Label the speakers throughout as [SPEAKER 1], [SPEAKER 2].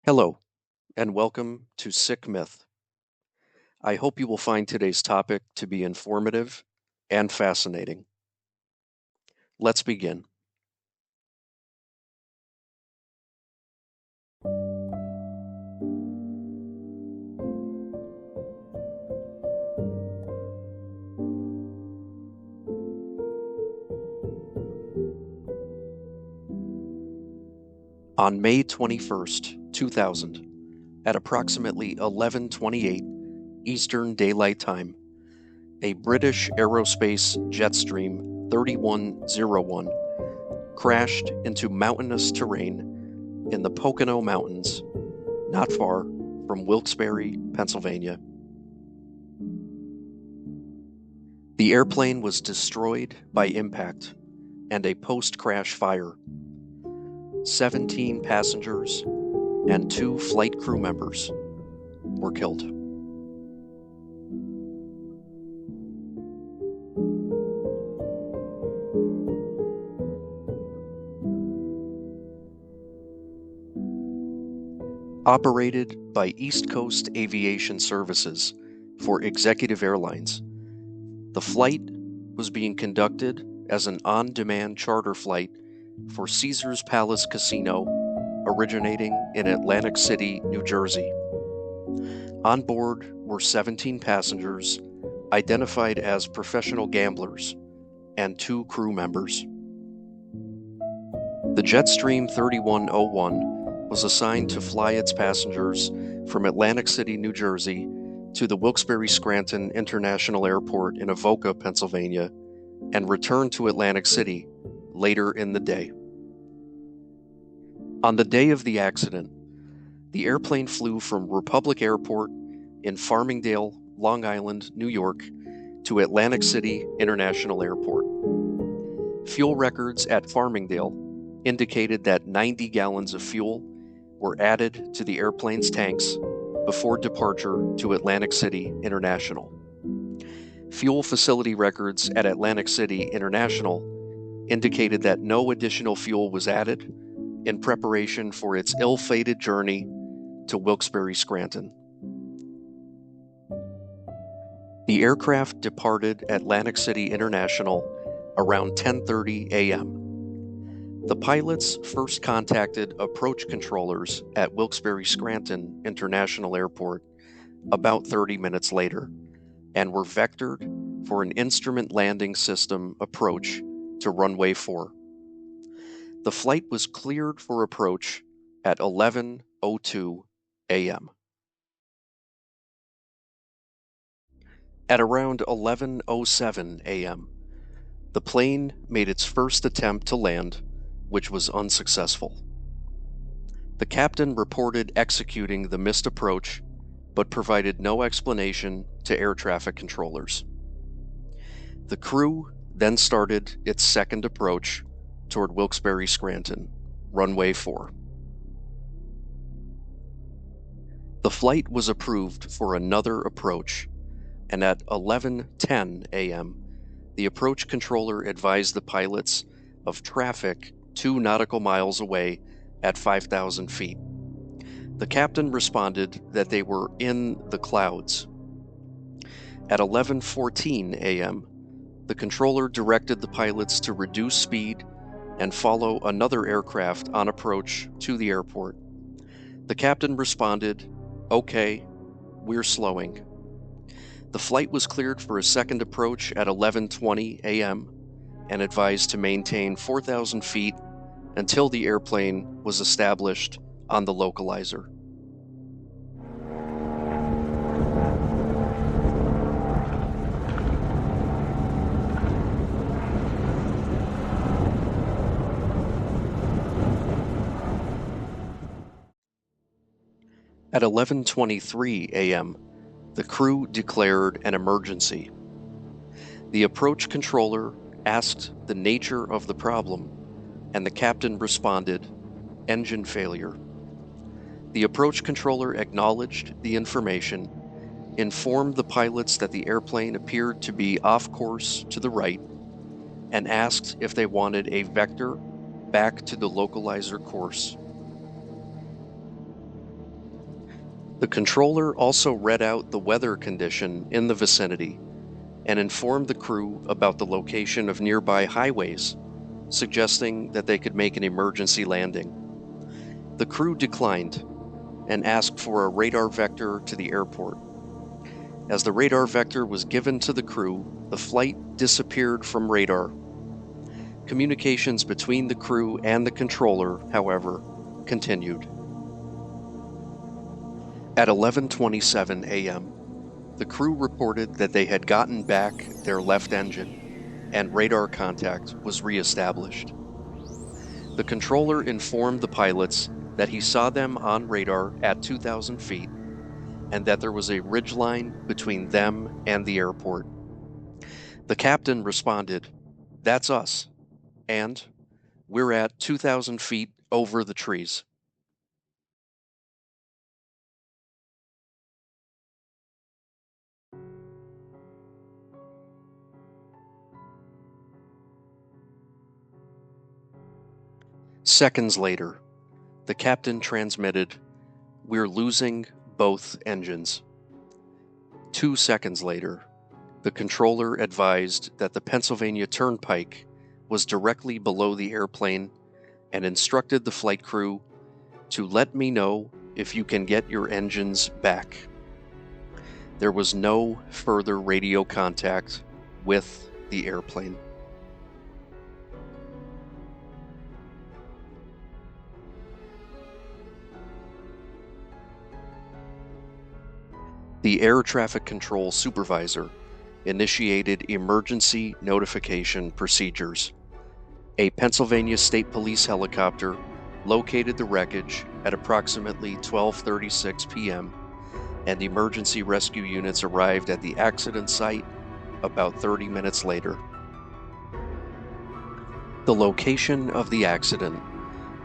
[SPEAKER 1] Hello, and welcome to Sick Myth. I hope you will find today's topic to be informative and fascinating. Let's begin. On May 21st, 2000, at approximately 11:28 Eastern Daylight Time, a British Aerospace Jetstream 3101 crashed into mountainous terrain in the Pocono Mountains, not far from Wilkes-Barre, Pennsylvania. The airplane was destroyed by impact and a post-crash fire. 17 passengers and 2 flight crew members were killed. Operated by East Coast Aviation Services for Executive Airlines, the flight was being conducted as an on-demand charter flight for Caesars Palace Casino, originating in Atlantic City, New Jersey. On board were 17 passengers, identified as professional gamblers, and 2 crew members. The Jetstream 3101 was assigned to fly its passengers from Atlantic City, New Jersey, to the Wilkes-Barre Scranton International Airport in Avoca, Pennsylvania, and return to Atlantic City later in the day. On the day of the accident, the airplane flew from Republic Airport in Farmingdale, Long Island, New York, to Atlantic City International Airport. Fuel records at Farmingdale indicated that 90 gallons of fuel were added to the airplane's tanks before departure to Atlantic City International. Fuel facility records at Atlantic City International indicated that no additional fuel was added in preparation for its ill-fated journey to Wilkes-Barre Scranton. The aircraft departed Atlantic City International around 10:30 a.m. The pilots first contacted approach controllers at Wilkes-Barre Scranton International Airport about 30 minutes later and were vectored for an instrument landing system approach to runway 4. The flight was cleared for approach at 11:02 a.m. At around 11:07 a.m., the plane made its first attempt to land, which was unsuccessful. The captain reported executing the missed approach, but provided no explanation to air traffic controllers. The crew then started its second approach toward Wilkes-Barre Scranton, runway 4. The flight was approved for another approach, and at 11:10 a.m., the approach controller advised the pilots of traffic 2 nautical miles away at 5,000 feet. The captain responded that they were in the clouds. At 11:14 a.m., the controller directed the pilots to reduce speed and follow another aircraft on approach to the airport. The captain responded, "Okay, we're slowing." The flight was cleared for a second approach at 11:20 a.m. and advised to maintain 4,000 feet until the airplane was established on the localizer. At 11:23 a.m., the crew declared an emergency. The approach controller asked the nature of the problem, and the captain responded, "Engine failure." The approach controller acknowledged the information, informed the pilots that the airplane appeared to be off course to the right, and asked if they wanted a vector back to the localizer course. The controller also read out the weather condition in the vicinity and informed the crew about the location of nearby highways, suggesting that they could make an emergency landing. The crew declined and asked for a radar vector to the airport. As the radar vector was given to the crew, the flight disappeared from radar. Communications between the crew and the controller, however, continued. At 11:27 a.m., the crew reported that they had gotten back their left engine and radar contact was reestablished. The controller informed the pilots that he saw them on radar at 2,000 feet and that there was a ridgeline between them and the airport. The captain responded, "That's us, and we're at 2,000 feet over the trees." Seconds later, the captain transmitted, "We're losing both engines." 2 seconds later, the controller advised that the Pennsylvania Turnpike was directly below the airplane and instructed the flight crew to let me know if you can get your engines back. There was no further radio contact with the airplane. The air traffic control supervisor initiated emergency notification procedures. A Pennsylvania State Police helicopter located the wreckage at approximately 12:36 p.m., and emergency rescue units arrived at the accident site about 30 minutes later. The location of the accident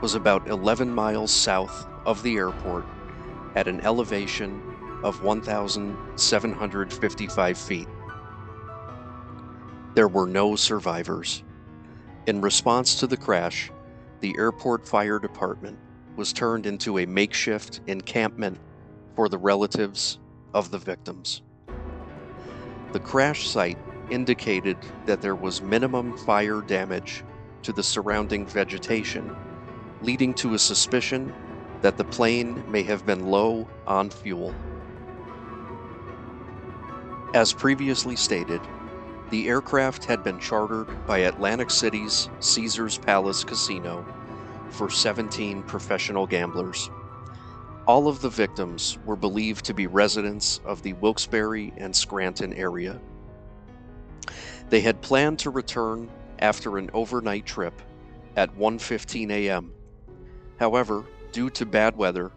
[SPEAKER 1] was about 11 miles south of the airport at an elevation of 1,755 feet. There were no survivors. In response to the crash, the airport fire department was turned into a makeshift encampment for the relatives of the victims. The crash site indicated that there was minimum fire damage to the surrounding vegetation, leading to a suspicion that the plane may have been low on fuel. As previously stated, the aircraft had been chartered by Atlantic City's Caesars Palace Casino for 17 professional gamblers. All of the victims were believed to be residents of the Wilkes-Barre and Scranton area. They had planned to return after an overnight trip at 1:15 a.m. However, due to bad weather,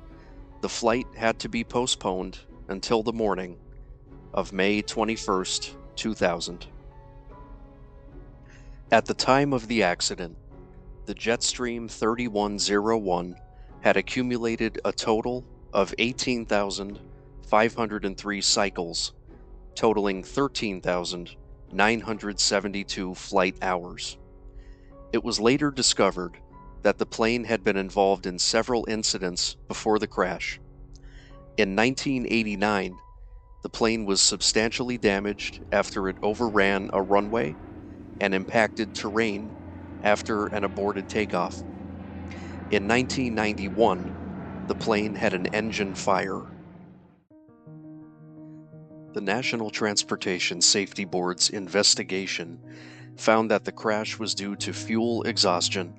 [SPEAKER 1] the flight had to be postponed until the morning of May 21st, 2000. At the time of the accident, the Jetstream 3101 had accumulated a total of 18,503 cycles, totaling 13,972 flight hours. It was later discovered that the plane had been involved in several incidents before the crash. In 1989, the plane was substantially damaged after it overran a runway and impacted terrain after an aborted takeoff. In 1991, the plane had an engine fire. The National Transportation Safety Board's investigation found that the crash was due to fuel exhaustion,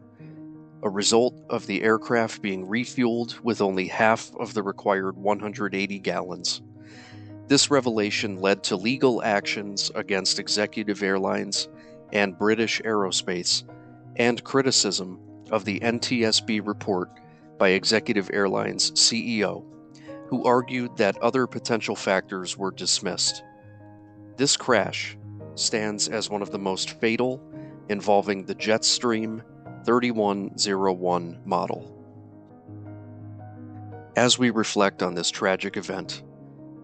[SPEAKER 1] a result of the aircraft being refueled with only half of the required 180 gallons. This revelation led to legal actions against Executive Airlines and British Aerospace, and criticism of the NTSB report by Executive Airlines CEO, who argued that other potential factors were dismissed. This crash stands as one of the most fatal involving the Jetstream 3101 model. As we reflect on this tragic event,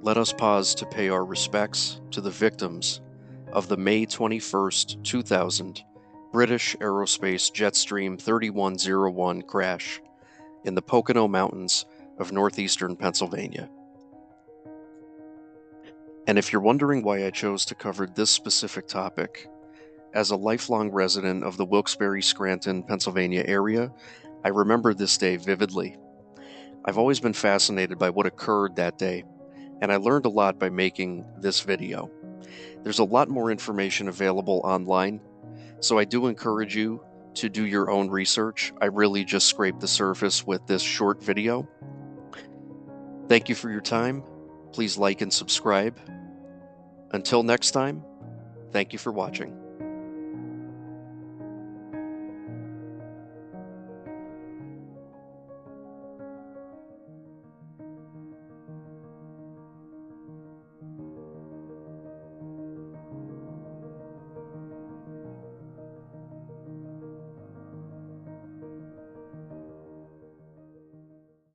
[SPEAKER 1] let us pause to pay our respects to the victims of the May 21st, 2000 British Aerospace Jetstream 3101 crash in the Pocono Mountains of northeastern Pennsylvania. And if you're wondering why I chose to cover this specific topic, as a lifelong resident of the Wilkes-Barre, Scranton, Pennsylvania area, I remember this day vividly. I've always been fascinated by what occurred that day, and I learned a lot by making this video. There's a lot more information available online, so I do encourage you to do your own research. I really just scraped the surface with this short video. Thank you for your time. Please like and subscribe. Until next time, thank you for watching.